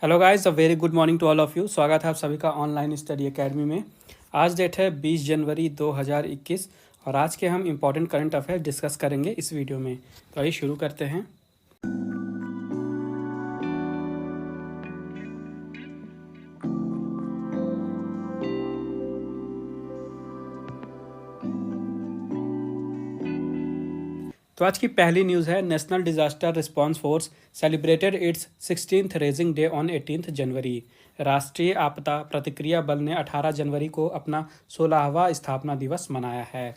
Hello guys, a very good morning to all of you. स्वागत है आप सभी का ऑनलाइन स्टडी एकेडमी में। आज डेट है 20 जनवरी 2021 और आज के हम इम्पॉर्टेंट करंट अफेयर्स डिस्कस करेंगे इस वीडियो में। तो आइए शुरू करते हैं। तो आज की पहली न्यूज़ है, national disaster response force celebrated it's 16th raising day on 18th जनवरी। राष्ट्रीय आपदा प्रतिक्रिया बल ने 18 जनवरी को अपना 16वां स्थापना दिवस मनाया है।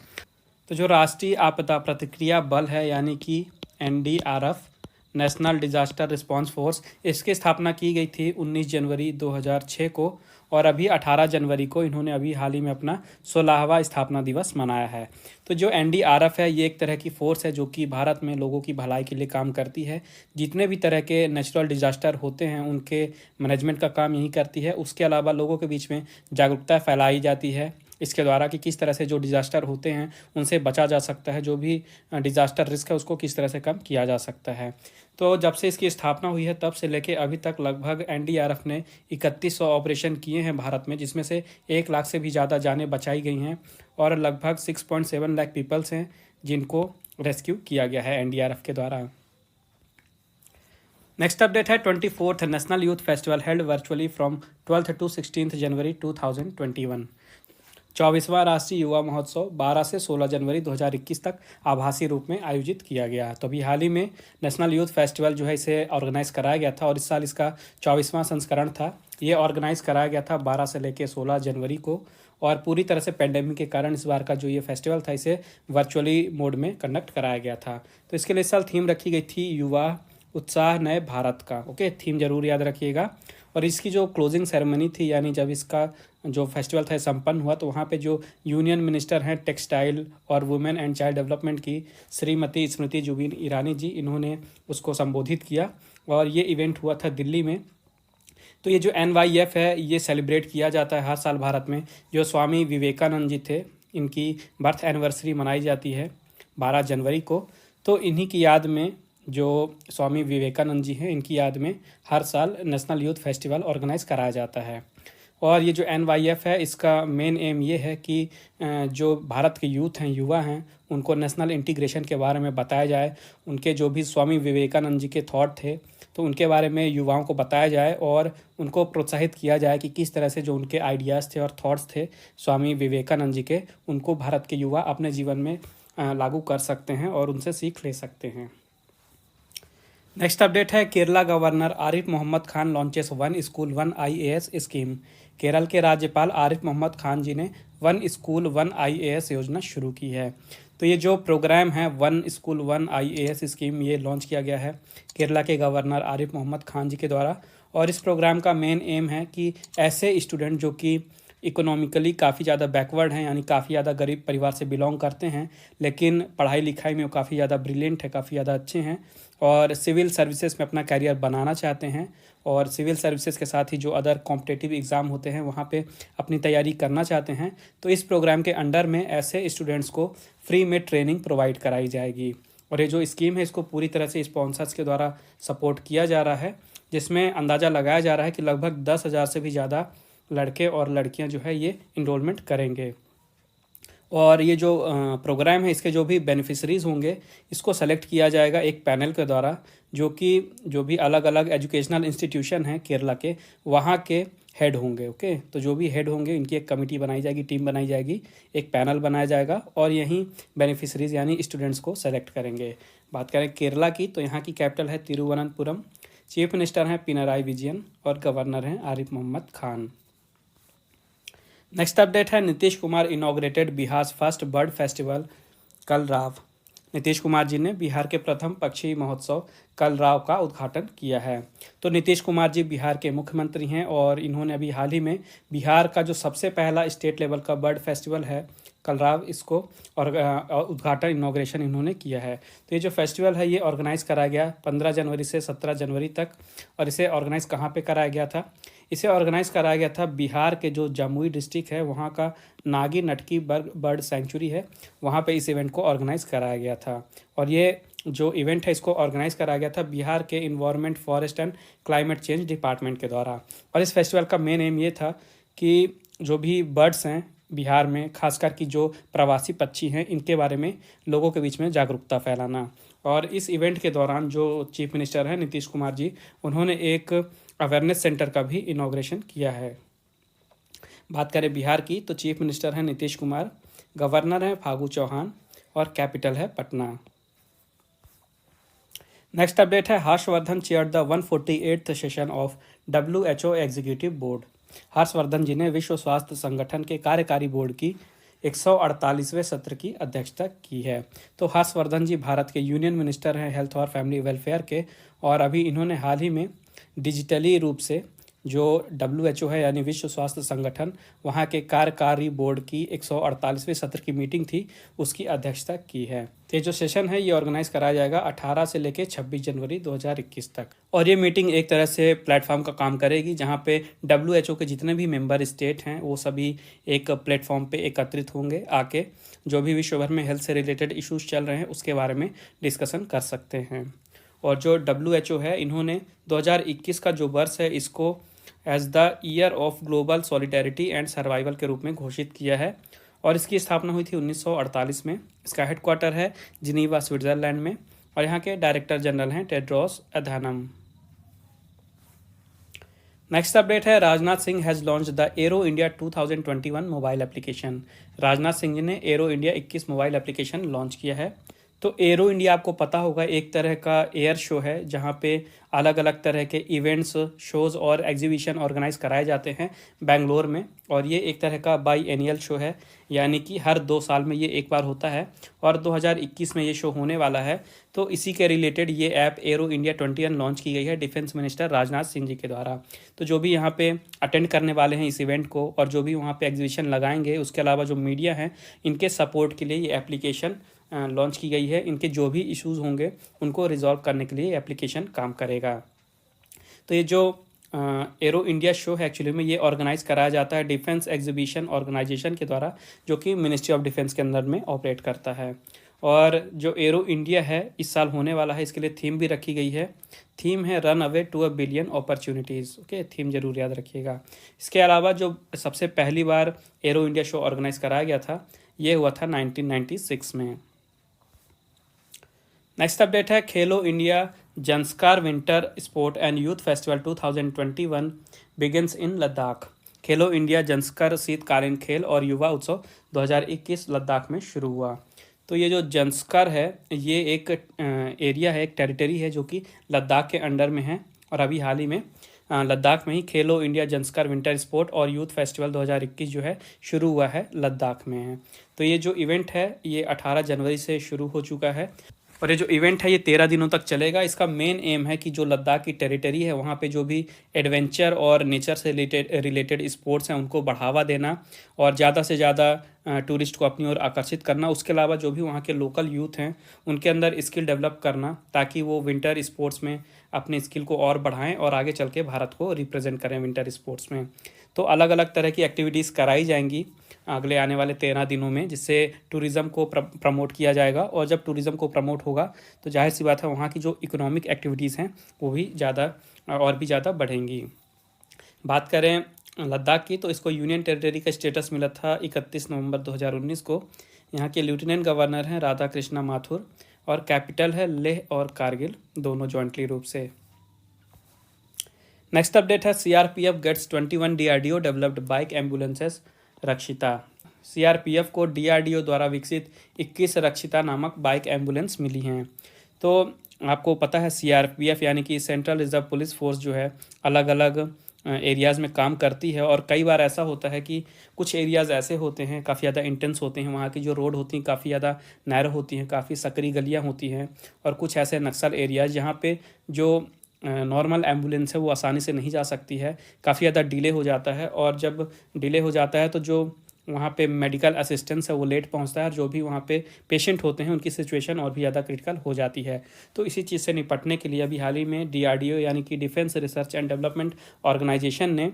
तो जो राष्ट्रीय आपदा प्रतिक्रिया बल है यानी कि NDRF, national disaster response force, इसकी स्थापना की गई थी 19 जनवरी 2006 को और अभी 18 जनवरी को इन्होंने अभी हाल ही में अपना 16वां स्थापना दिवस मनाया है। तो जो एनडीआरएफ है ये एक तरह की फोर्स है जो कि भारत में लोगों की भलाई के लिए काम करती है। जितने भी तरह के नेचुरल डिजास्टर होते हैं उनके मैनेजमेंट का काम यही करती है। उसके अलावा लोगों के बीच में जागरूकता फैलाई जाती है इसके द्वारा कि किस तरह से जो डिज़ास्टर होते हैं उनसे बचा जा सकता है, जो भी डिज़ास्टर रिस्क है उसको किस तरह से कम किया जा सकता है। तो जब से इसकी स्थापना हुई है तब से लेके अभी तक लगभग एनडीआरएफ ने 3100 ऑपरेशन किए हैं भारत में, जिसमें से 1 लाख से भी ज़्यादा जानें बचाई गई हैं और लगभग 6.7 लाख पीपल्स हैं जिनको रेस्क्यू किया गया है एनडीआरएफ के द्वारा। नेक्स्ट अपडेट है 24th national youth festival held virtually from 12th to 16th जनवरी 2021। 24वां राष्ट्रीय युवा महोत्सव 12 से 16 जनवरी 2021 तक आभासी रूप में आयोजित किया गया। तो अभी हाल ही में नेशनल यूथ फेस्टिवल जो है इसे ऑर्गेनाइज कराया गया था और इस साल इसका 24वां संस्करण था। ये ऑर्गेनाइज कराया गया था 12 से लेकर 16 जनवरी को और पूरी तरह से पेंडेमिक के कारण इस बार का जो ये फेस्टिवल था इसे वर्चुअली मोड में कंडक्ट कराया गया था। तो इसके लिए इस साल थीम रखी गई थी युवा उत्साह नए भारत का। ओके, थीम जरूर याद रखिएगा। और इसकी जो क्लोजिंग सेरेमनी थी यानी जब इसका जो फेस्टिवल था संपन्न हुआ तो वहाँ पे जो यूनियन मिनिस्टर हैं टेक्सटाइल और वुमेन एंड चाइल्ड डेवलपमेंट की श्रीमती स्मृति जुबिन ईरानी जी, इन्होंने उसको संबोधित किया और ये इवेंट हुआ था दिल्ली में। तो ये जो NYF है ये सेलिब्रेट किया जाता है हर साल भारत में। जो स्वामी विवेकानंद जी थे इनकी बर्थ एनिवर्सरी मनाई जाती है 12 जनवरी को। तो इन्हीं की याद में जो स्वामी विवेकानंद जी हैं इनकी याद में हर साल नेशनल यूथ फेस्टिवल ऑर्गेनाइज कराया जाता है। और ये जो NYF है इसका मेन एम ये है कि जो भारत के यूथ हैं, युवा हैं, उनको नेशनल इंटीग्रेशन के बारे में बताया जाए। उनके जो भी स्वामी विवेकानंद जी के थॉट थे तो उनके बारे में युवाओं को बताया जाए और उनको प्रोत्साहित किया जाए कि किस तरह से जो उनके आइडियाज़ थे और थॉट्स थे स्वामी विवेकानंद जी के, उनको भारत के युवा अपने जीवन में लागू कर सकते हैं और उनसे सीख ले सकते हैं। नेक्स्ट अपडेट है, Kerala governor Arif Mohammad Khan launches one school one IAS scheme. Kerala के राज्यपाल आरिफ मोहम्मद खान जी ने वन स्कूल वन IAS योजना शुरू की है। तो ये जो प्रोग्राम है one school one IAS scheme ये लॉन्च किया गया है केरला के गवर्नर आरिफ मोहम्मद खान जी के द्वारा। और इस प्रोग्राम का मेन एम है कि ऐसे स्टूडेंट जो कि इकोनॉमिकली काफ़ी ज़्यादा बैकवर्ड हैं यानी काफ़ी ज़्यादा गरीब परिवार से बिलोंग करते हैं लेकिन पढ़ाई लिखाई में वो काफ़ी ज़्यादा ब्रिलियंट है, काफ़ी ज़्यादा अच्छे हैं और सिविल सर्विसेज में अपना कैरियर बनाना चाहते हैं और सिविल सर्विसेज के साथ ही जो अदर कॉम्पिटिटिव एग्ज़ाम होते हैं वहाँ पे अपनी तैयारी करना चाहते हैं। तो इस प्रोग्राम के अंडर में ऐसे स्टूडेंट्स को फ्री में ट्रेनिंग प्रोवाइड कराई जाएगी और ये जो स्कीम है इसको पूरी तरह से स्पॉन्सर्स के द्वारा सपोर्ट किया जा रहा है, जिसमें अंदाज़ा लगाया जा रहा है कि लगभग 10,000 से भी ज़्यादा लड़के और लड़कियां जो है ये इनरोलमेंट करेंगे। और ये जो प्रोग्राम है इसके जो भी बेनिफिशरीज़ होंगे इसको सेलेक्ट किया जाएगा एक पैनल के द्वारा, जो कि जो भी अलग अलग एजुकेशनल इंस्टीट्यूशन हैं केरला के वहाँ के हेड होंगे। ओके, तो जो भी हेड होंगे इनकी एक कमेटी बनाई जाएगी, टीम बनाई जाएगी, एक पैनल बनाया जाएगा और यहीं बेनिफिशरीज़ यानी स्टूडेंट्स को सेलेक्ट करेंगे। बात करें केरला की तो यहाँ की कैपिटल है तिरुवनंतपुरम, चीफ मिनिस्टर हैं पिनराई विजयन और गवर्नर हैं आरिफ मोहम्मद खान। नेक्स्ट अपडेट है, Nitish Kumar inaugurated Bihar first bird festival Kalrav. Nitish Kumar ji ने बिहार के प्रथम पक्षी महोत्सव कलराव का उद्घाटन किया है। तो नीतीश कुमार जी बिहार के मुख्यमंत्री हैं और इन्होंने अभी हाल ही में बिहार का जो सबसे पहला स्टेट लेवल का बर्ड फेस्टिवल है कलराव इसको और उद्घाटन इनॉग्रेशन इन्होंने किया है। तो ये जो फेस्टिवल है ये ऑर्गेनाइज़ कराया गया 15 जनवरी से 17 जनवरी तक। और इसे ऑर्गेनाइज़ कहाँ पे कराया गया था? इसे ऑर्गेनाइज़ कराया गया था बिहार के जो जमुई डिस्ट्रिक्ट है वहाँ का नागी नटकी बर्ड सेंचुरी है, वहाँ पे इस इवेंट को ऑर्गेनाइज़ कराया गया था। और ये जो इवेंट है इसको ऑर्गेनाइज़ कराया गया था बिहार के environment forest and climate change department के द्वारा। और इस फेस्टिवल का मेन एम ये था कि जो भी बर्ड्स हैं बिहार में, खासकर कि जो प्रवासी पक्षी हैं, इनके बारे में लोगों के बीच में जागरूकता फैलाना। और इस इवेंट के दौरान जो चीफ मिनिस्टर हैं नीतीश कुमार जी, उन्होंने एक अवेयरनेस सेंटर का भी इनॉग्रेशन किया है। बात करें बिहार की तो चीफ मिनिस्टर हैं नीतीश कुमार, गवर्नर हैं फागू चौहान और कैपिटल है पटना। नेक्स्ट अपडेट है Harshvardhan chair the 148th session of WHO executive board. Harshvardhan ji ने विश्व स्वास्थ्य संगठन के कार्यकारी बोर्ड की 148वें सत्र की अध्यक्षता की है। तो हर्षवर्धन जी भारत के यूनियन मिनिस्टर हैं हेल्थ और फैमिली वेलफेयर के, और अभी इन्होंने हाल ही में डिजिटली रूप से जो WHO है यानी विश्व स्वास्थ्य संगठन, वहाँ के कार्यकारी बोर्ड की 148वें सत्र की मीटिंग थी, उसकी अध्यक्षता की है। तो ये जो सेशन है ये ऑर्गेनाइज कराया जाएगा 18 से लेकर 26 जनवरी 2021 तक। और ये मीटिंग एक तरह से प्लेटफॉर्म का काम करेगी जहाँ पे WHO के जितने भी मेंबर स्टेट हैं वो सभी एक प्लेटफॉर्म पे एकत्रित होंगे, आके जो भी विश्व भर में हेल्थ से रिलेटेड इश्यूज चल रहे हैं उसके बारे में डिस्कशन कर सकते हैं। और जो WHO है इन्होंने 2021 का जो वर्ष है इसको as the year of global solidarity and survival के रूप में घोषित किया है। और इसकी स्थापना हुई थी 1948 में। इसका हेडक्वार्टर है जिनीवा स्विट्जरलैंड में, और यहाँ के डायरेक्टर जनरल हैं टेड्रोस अधानम। नेक्स्ट अपडेट है Rajnath Singh has launch the Aero India 2021 mobile application. Rajnath Singh ji ने Aero India 21 mobile application launch किया है। तो एरो इंडिया आपको पता होगा एक तरह का एयर शो है जहाँ पे अलग अलग तरह के इवेंट्स, शोज़ और एग्जीबिशन ऑर्गेनाइज कराए जाते हैं बेंगलोर में। और ये एक तरह का बाई एनियल शो है, यानी कि हर 2 साल में ये एक बार होता है, और 2021 में ये शो होने वाला है। तो इसी के रिलेटेड ये ऐप एरो इंडिया 21 लॉन्च की गई है डिफेंस मिनिस्टर राजनाथ सिंह जी के द्वारा। तो जो भी यहाँ पे अटेंड करने वाले हैं इस इवेंट को और जो भी वहाँ पे एग्जीबिशन लगाएंगे, उसके अलावा जो मीडिया हैं, इनके सपोर्ट के लिए ये एप्लीकेशन लॉन्च की गई है। इनके जो भी इश्यूज़ होंगे उनको रिजॉल्व करने के लिए एप्लीकेशन काम करेगा। तो ये जो एरो इंडिया शो है एक्चुअली में ये ऑर्गेनाइज कराया जाता है डिफेंस एग्जीबिशन ऑर्गेनाइजेशन के द्वारा, जो कि मिनिस्ट्री ऑफ डिफेंस के अंदर में ऑपरेट करता है। और जो एरो इंडिया है इस साल होने वाला है, इसके लिए थीम भी रखी गई है। थीम है run away to a billion opportunities. Okay, theme जरूर याद रखिएगा। इसके अलावा जो सबसे पहली बार एरो इंडिया शो ऑर्गेनाइज कराया गया था ये हुआ था 1996 में। नेक्स्ट अपडेट है खेलो India Zanskar winter sport and youth festival 2021 begins in Ladakh. Khelo India Zanskar शीतकालीन खेल और युवा उत्सव 2021 लद्दाख में शुरू हुआ। तो ये जो जंस्कार है ये एक एरिया है, एक टेरिटरी है जो कि लद्दाख के अंडर में है, और अभी हाल ही में लद्दाख में ही खेलो इंडिया जंस्कार विंटर स्पोर्ट और यूथ फेस्टिवल 2021 जो है शुरू हुआ है, लद्दाख में है। तो ये जो इवेंट है ये 18 जनवरी से शुरू हो चुका है, और ये जो इवेंट है ये 13 दिनों तक चलेगा। इसका मेन एम है कि जो लद्दाख की टेरिटरी है वहाँ पे जो भी एडवेंचर और नेचर से रिलेटेड स्पोर्ट्स हैं उनको बढ़ावा देना और ज़्यादा से ज़्यादा टूरिस्ट को अपनी ओर आकर्षित करना। उसके अलावा जो भी वहाँ के लोकल यूथ हैं उनके अंदर स्किल डेवलप करना, ताकि वो विंटर स्पोर्ट्स में अपने स्किल को और बढ़ाएं और आगे चल के भारत को रिप्रेजेंट करें विंटर स्पोर्ट्स में। तो अलग अलग तरह की एक्टिविटीज़ कराई जाएंगी अगले आने वाले 13 दिनों में, जिससे टूरिज़्म को प्रमोट किया जाएगा। और जब टूरिज़्म को प्रमोट होगा तो जाहिर सी बात है वहाँ की जो इकोनॉमिक एक्टिविटीज़ हैं वो भी ज़्यादा बढ़ेंगी। बात करें लद्दाख की तो इसको यूनियन टेरिटरी का स्टेटस मिला था 31 नवंबर 2019 को। यहाँ के लेफ्टिनेंट गवर्नर हैं राधा कृष्णा माथुर, और कैपिटल है लेह और कारगिल, दोनों जॉइंटली रूप से। नेक्स्ट अपडेट है CRPF gets 21 DRDO developed bike ambulances Rakshita. CRPF को DRDO द्वारा विकसित 21 रक्षिता नामक बाइक एम्बुलेंस मिली हैं। तो आपको पता है CRPF यानी कि सेंट्रल रिजर्व पुलिस फोर्स जो है अलग अलग एरियाज़ में काम करती है, और कई बार ऐसा होता है कि कुछ एरियाज़ ऐसे होते हैं काफ़ी ज़्यादा इंटेंस होते हैं, वहाँ की जो रोड होती हैं काफ़ी ज़्यादा नैरो होती हैं, काफ़ी सकरी गलियाँ होती हैं, और कुछ ऐसे नक्सल एरियाज़ जहाँ पे जो नॉर्मल एम्बुलेंस है वो आसानी से नहीं जा सकती है, काफ़ी ज़्यादा डिले हो जाता है। और जब डिले हो जाता है तो जो वहाँ पे मेडिकल असिस्टेंस है वो लेट पहुँचता है, और जो भी वहाँ पे पेशेंट होते हैं उनकी सिचुएशन और भी ज़्यादा क्रिटिकल हो जाती है। तो इसी चीज़ से निपटने के लिए अभी हाल ही में DRDO यानी कि defence research and development organisation ने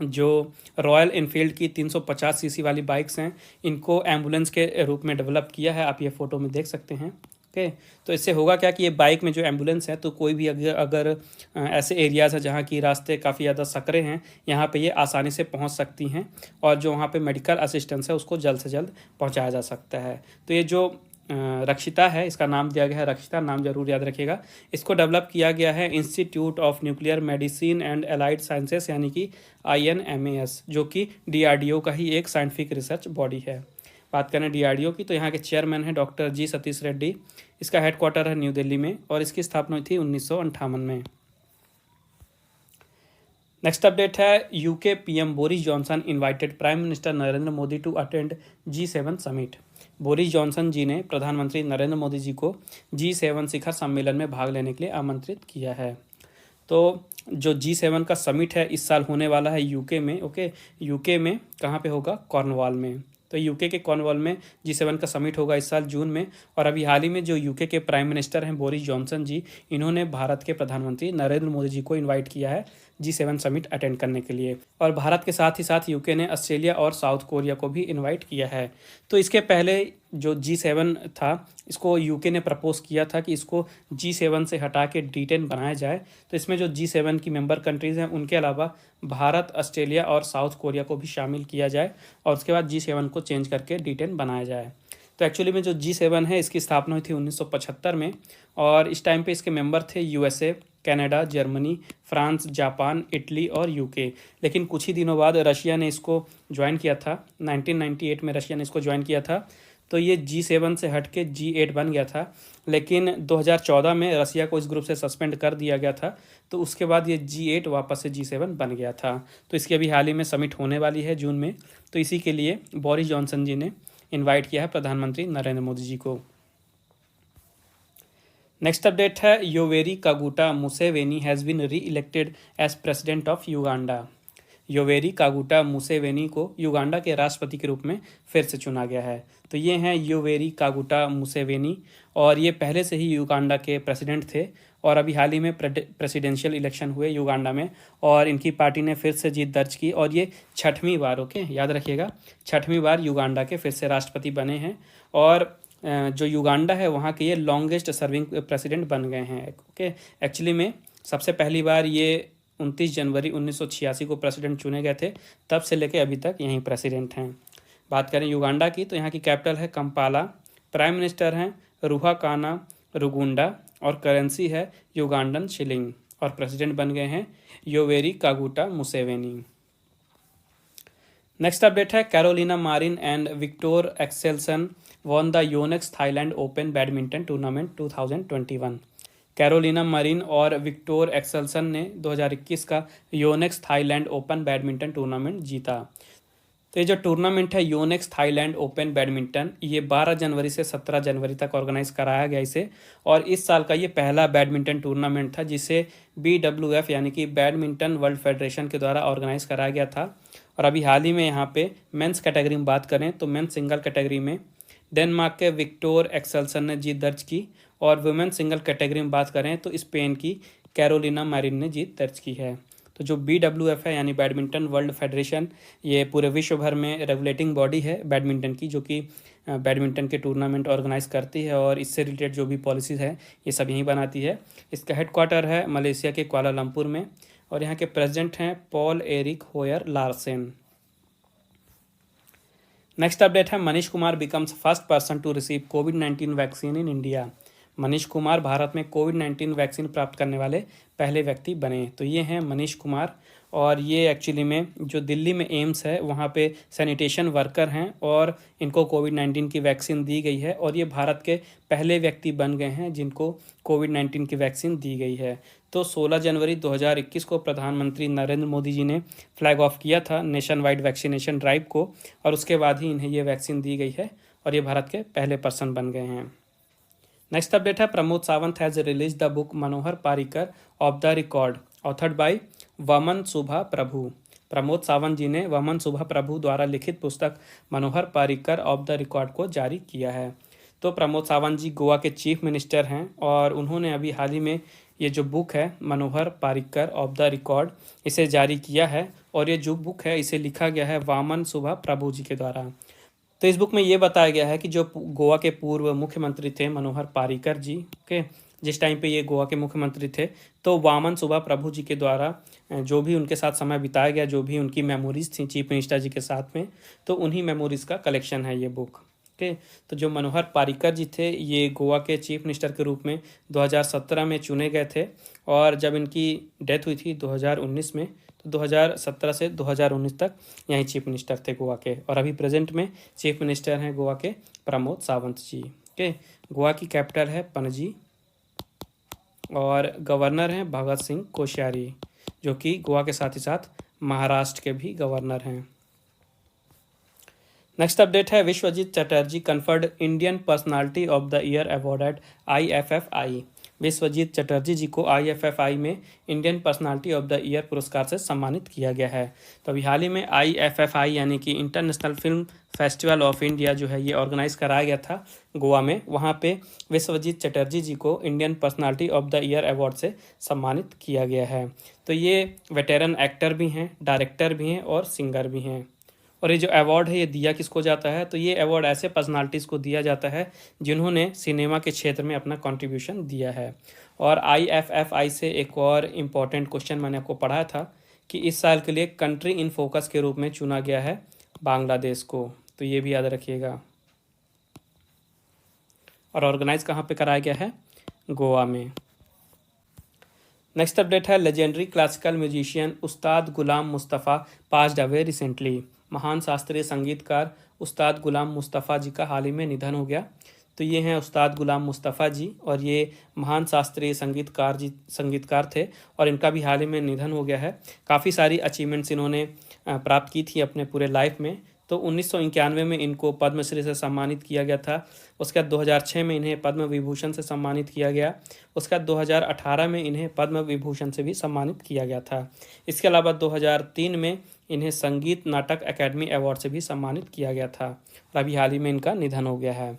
जो रॉयल इनफील्ड की 350 सीसी वाली बाइक्स हैं, इनको एम्बुलेंस के रूप में डेवलप किया है। आप ये फ़ोटो में देख सकते हैं। ओके, तो इससे होगा क्या कि ये बाइक में जो एम्बुलेंस है, तो कोई भी अगर ऐसे एरियाज़ है जहाँ की रास्ते काफ़ी ज़्यादा सकरे हैं, यहाँ पे ये आसानी से पहुँच सकती हैं, और जो वहाँ पे मेडिकल असिस्टेंस है उसको जल्द से जल्द पहुँचाया जा सकता है। तो ये जो रक्षिता है, इसका नाम दिया गया है रक्षिता, नाम जरूर याद रखिएगा। इसको डेवलप किया गया है institute of nuclear medicine and allied sciences यानी कि INMAS, जो कि DRDO का ही एक साइंटिफिक रिसर्च बॉडी है। बात करें DRDO की, तो यहाँ के चेयरमैन हैं डॉक्टर G सतीश रेड्डी। इसका हेडक्वार्टर है न्यू दिल्ली में, और इसकी स्थापना हुई थी 1958 में। नेक्स्ट अपडेट है, UK PM Boris Johnson invited prime minister Narendra Modi to attend G7 summit. Boris Johnson ji ने प्रधानमंत्री नरेंद्र मोदी जी को G7 शिखर सम्मेलन में भाग लेने के लिए आमंत्रित किया है। तो जो G7 का समिट है इस साल होने वाला है UK में। ओके, UK में कहाँ पे होगा? कॉर्नवाल में। तो UK के कॉर्नवाल में G7 का समिट होगा इस साल जून में। और अभी हाल ही में जो UK के प्राइम मिनिस्टर हैं बोरिस जॉनसन जी, इन्होंने भारत के प्रधानमंत्री नरेंद्र मोदी जी को इनवाइट किया है G7 समिट अटेंड करने के लिए। और भारत के साथ ही साथ UK ने ऑस्ट्रेलिया और साउथ कोरिया को भी इनवाइट किया है। तो इसके पहले जो G7 था, इसको UK ने प्रपोज किया था कि इसको G7 से हटा के D10 बनाया जाए। तो इसमें जो G7 की मेंबर कंट्रीज़ हैं उनके अलावा भारत, ऑस्ट्रेलिया और साउथ कोरिया को भी शामिल किया जाए, और उसके बाद G7 को चेंज करके D10 बनाया जाए। तो एक्चुअली में जो G7 है इसकी स्थापना हुई थी 1975 में, और इस टाइम पे इसके मेंबर थे USA, Canada, Germany, France, Japan, Italy और UK। लेकिन कुछ ही दिनों बाद रशिया ने इसको ज्वाइन किया था। 1998 में रशिया ने इसको ज्वाइन किया था, तो ये G7 से हट के G8 बन गया था। लेकिन 2014 में रसिया को इस ग्रुप से सस्पेंड कर दिया गया था, तो उसके बाद ये G8 वापस से G7 बन गया था। तो इसकी अभी हाल ही में समिट होने वाली है जून में, तो इसी के लिए बोरिस जॉनसन जी ने इनवाइट किया है प्रधानमंत्री नरेंद्र मोदी जी को। नेक्स्ट अपडेट है, Yoweri Kaguta Museveni has been re elected as president of Uganda. Yoweri Kaguta Museveni को युगांडा के राष्ट्रपति के रूप में फिर से चुना गया है। तो ये हैं योवेरी कागुटा मुसेवेनी, और ये पहले से ही युगांडा के प्रेसिडेंट थे, और अभी हाल ही में प्रेसिडेंशियल इलेक्शन हुए युगांडा में, और इनकी पार्टी ने फिर से जीत दर्ज की, और ये 6वीं बार, ओके याद रखिएगा, 6वीं बार युगांडा के फिर से राष्ट्रपति बने हैं। और जो युगांडा है वहाँ के ये लॉन्गेस्ट सर्विंग प्रेसिडेंट बन गए हैं। ओके, एक्चुअली में सबसे पहली बार ये 29 जनवरी 1986 को प्रेसिडेंट चुने गए थे, तब से लेके अभी तक यहीं प्रेसिडेंट हैं। बात करें युगांडा की, तो यहाँ की कैपिटल है कंपाला, प्राइम मिनिस्टर हैं रुहाकाना रुगुंडा, और करेंसी है युगांडन शिलिंग, और प्रेसिडेंट बन गए हैं Yoweri Kaguta Museveni. Next update है, Carolina Marin and Viktor Axelsen won the Yonex Thailand Open badminton tournament 2021। Carolina Marin और विक्टोर एक्सेल्सन ने 2021 का Yonex Thailand Open badminton tournament जीता। तो ये जो टूर्नामेंट है योनेक्स थाईलैंड ओपन बैडमिंटन, ये 12 जनवरी से 17 जनवरी तक ऑर्गेनाइज कराया गया इसे, और इस साल का ये पहला बैडमिंटन टूर्नामेंट था जिसे BWF यानी कि बैडमिंटन वर्ल्ड फेडरेशन के द्वारा ऑर्गेनाइज कराया गया था। और अभी हाल ही में यहाँ पे मेंस कैटेगरी में बात करें तो मेंस सिंगल कैटेगरी में डेनमार्क के विक्टोर एक्सेल्सन ने जीत दर्ज की, और वुमेन सिंगल कैटेगरी में बात करें तो स्पेन की कैरोलिना मैरिन ने जीत दर्ज की है। तो जो BWF है यानी बैडमिंटन वर्ल्ड फेडरेशन, ये पूरे विश्व भर में रेगुलेटिंग बॉडी है बैडमिंटन की, जो कि बैडमिंटन के टूर्नामेंट ऑर्गेनाइज करती है, और इससे रिलेटेड जो भी पॉलिसीज़ है ये सब यहीं बनाती है। इसका हेडक्वार्टर है मलेशिया के कुआलालंपुर में, और यहाँ के प्रेसिडेंट हैं Paul Eric Hoyer Larsen. Next update है, Manish Kumar becomes first person to receive कोविड-19 vaccine in India. Manish Kumar Bharat में कोविड-19 वैक्सीन प्राप्त करने वाले पहले व्यक्ति बने। तो ये हैं मनीष कुमार, और ये एक्चुअली में जो दिल्ली में एम्स है वहाँ पे सैनिटेशन वर्कर हैं, और इनको कोविड-19 की वैक्सीन दी गई है, और ये भारत के पहले व्यक्ति बन गए हैं जिनको कोविड-19 की वैक्सीन दी गई है। तो 16 जनवरी 2021 को प्रधानमंत्री नरेंद्र मोदी जी ने फ्लैग ऑफ किया था नेशन वाइड वैक्सीनेशन ड्राइव को, और उसके बाद ही इन्हें ये वैक्सीन दी गई है, और ये भारत के पहले पर्सन बन गए हैं। नेक्स्ट अपडेट है, Pramod Sawant has release the book Manohar Parrikar of the record authored bye वमन सुभा प्रभु। प्रमोद सावंत जी ने वामन सुभा प्रभु द्वारा लिखित पुस्तक Manohar Parrikar of the record को जारी किया है। तो प्रमोद सावंत जी गोवा के चीफ मिनिस्टर हैं और उन्होंने अभी हाल ही में ये जो बुक है Manohar Parrikar of the record इसे जारी किया है। और ये जो बुक है इसे लिखा गया है वामन सुभा प्रभु जी के द्वारा। तो इस बुक में ये बताया गया है कि जो गोवा के पूर्व मुख्यमंत्री थे मनोहर पर्रिकर जी के, जिस टाइम पे ये गोवा के मुख्यमंत्री थे, तो वामन सुभा प्रभु जी के द्वारा जो भी उनके साथ समय बिताया गया, जो भी उनकी मेमोरीज थी चीफ मिनिस्टर जी के साथ में, तो उन्हीं मेमोरीज का कलेक्शन है ये बुक। ओके, तो जो मनोहर पर्रिकर जी थे ये गोवा के चीफ मिनिस्टर के रूप में 2017 में चुने गए थे और जब इनकी डेथ हुई थी 2019 में, तो 2017 से 2019 तक यहीं चीफ मिनिस्टर थे गोवा के। और अभी प्रेजेंट में चीफ मिनिस्टर हैं गोवा के प्रमोद सावंत जी। ओके, गोवा की कैपिटल है पणजी और गवर्नर हैं भगत सिंह कोश्यारी, जो कि गोवा के साथ ही साथ महाराष्ट्र के भी गवर्नर हैं। नेक्स्ट अपडेट है Vishwajit Chatterjee conferred Indian personality of the year award at IFFI। Vishwajit Chatterjee ji को IFFI में Indian personality of the year पुरस्कार से सम्मानित किया गया है। तो अभी हाल ही में IFFI यानी कि international film festival of India जो है ये ऑर्गेनाइज कराया गया था गोवा में। वहाँ पे विश्वजीत चटर्जी जी को Indian personality of the year award से सम्मानित किया गया है। तो ये वेटेरन एक्टर भी हैं, डायरेक्टर भी हैं और सिंगर भी हैं। और ये जो अवार्ड है ये दिया किसको जाता है, तो ये अवार्ड ऐसे पर्सनालिटीज़ को दिया जाता है जिन्होंने सिनेमा के क्षेत्र में अपना कंट्रीब्यूशन दिया है। और IFFI से एक और इम्पॉर्टेंट क्वेश्चन मैंने आपको पढ़ाया था कि इस साल के लिए कंट्री इन फोकस के रूप में चुना गया है बांग्लादेश को, तो ये भी याद रखिएगा। और ऑर्गेनाइज कहाँ पे कराया गया है, गोवा में। नेक्स्ट अपडेट है legendary classical musician Ustad Ghulam Mustafa passed away recently. महान शास्त्रीय संगीतकार उस्ताद गुलाम मुस्तफ़ा जी का हाल ही में निधन हो गया। तो ये हैं उस्ताद गुलाम मुस्तफ़ा जी और ये महान शास्त्रीय संगीतकार थे और इनका भी हाल ही में निधन हो गया है। काफ़ी सारी अचीवमेंट्स इन्होंने प्राप्त की थी अपने पूरे लाइफ में। तो 1991 में इनको पद्मश्री से सम्मानित किया गया था। उसके बाद 2006 में इन्हें पद्म विभूषण से सम्मानित किया गया। उसके बाद 2018 में इन्हें पद्म विभूषण से भी सम्मानित किया गया था। इसके अलावा 2003 में इन्हें संगीत नाटक अकेडमी अवार्ड से भी सम्मानित किया गया था और अभी हाल ही में इनका निधन हो गया है।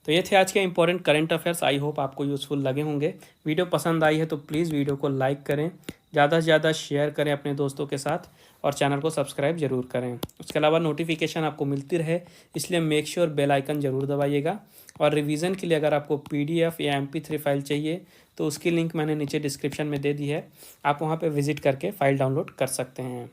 तो ये थे आज के important current affairs. I hope आपको यूज़फुल लगे होंगे। वीडियो पसंद आई है तो प्लीज़ वीडियो को लाइक करें, ज़्यादा से ज़्यादा शेयर करें अपने दोस्तों के साथ और चैनल को सब्सक्राइब जरूर करें। उसके अलावा नोटिफिकेशन आपको मिलती रहे इसलिए मेक श्योर बेल आइकन ज़रूर दबाइएगा। और रिवीजन के लिए अगर आपको PDF या MP3 फाइल चाहिए तो उसकी लिंक मैंने नीचे डिस्क्रिप्शन में दे दी है, आप वहाँ पर विजिट करके फ़ाइल डाउनलोड कर सकते हैं।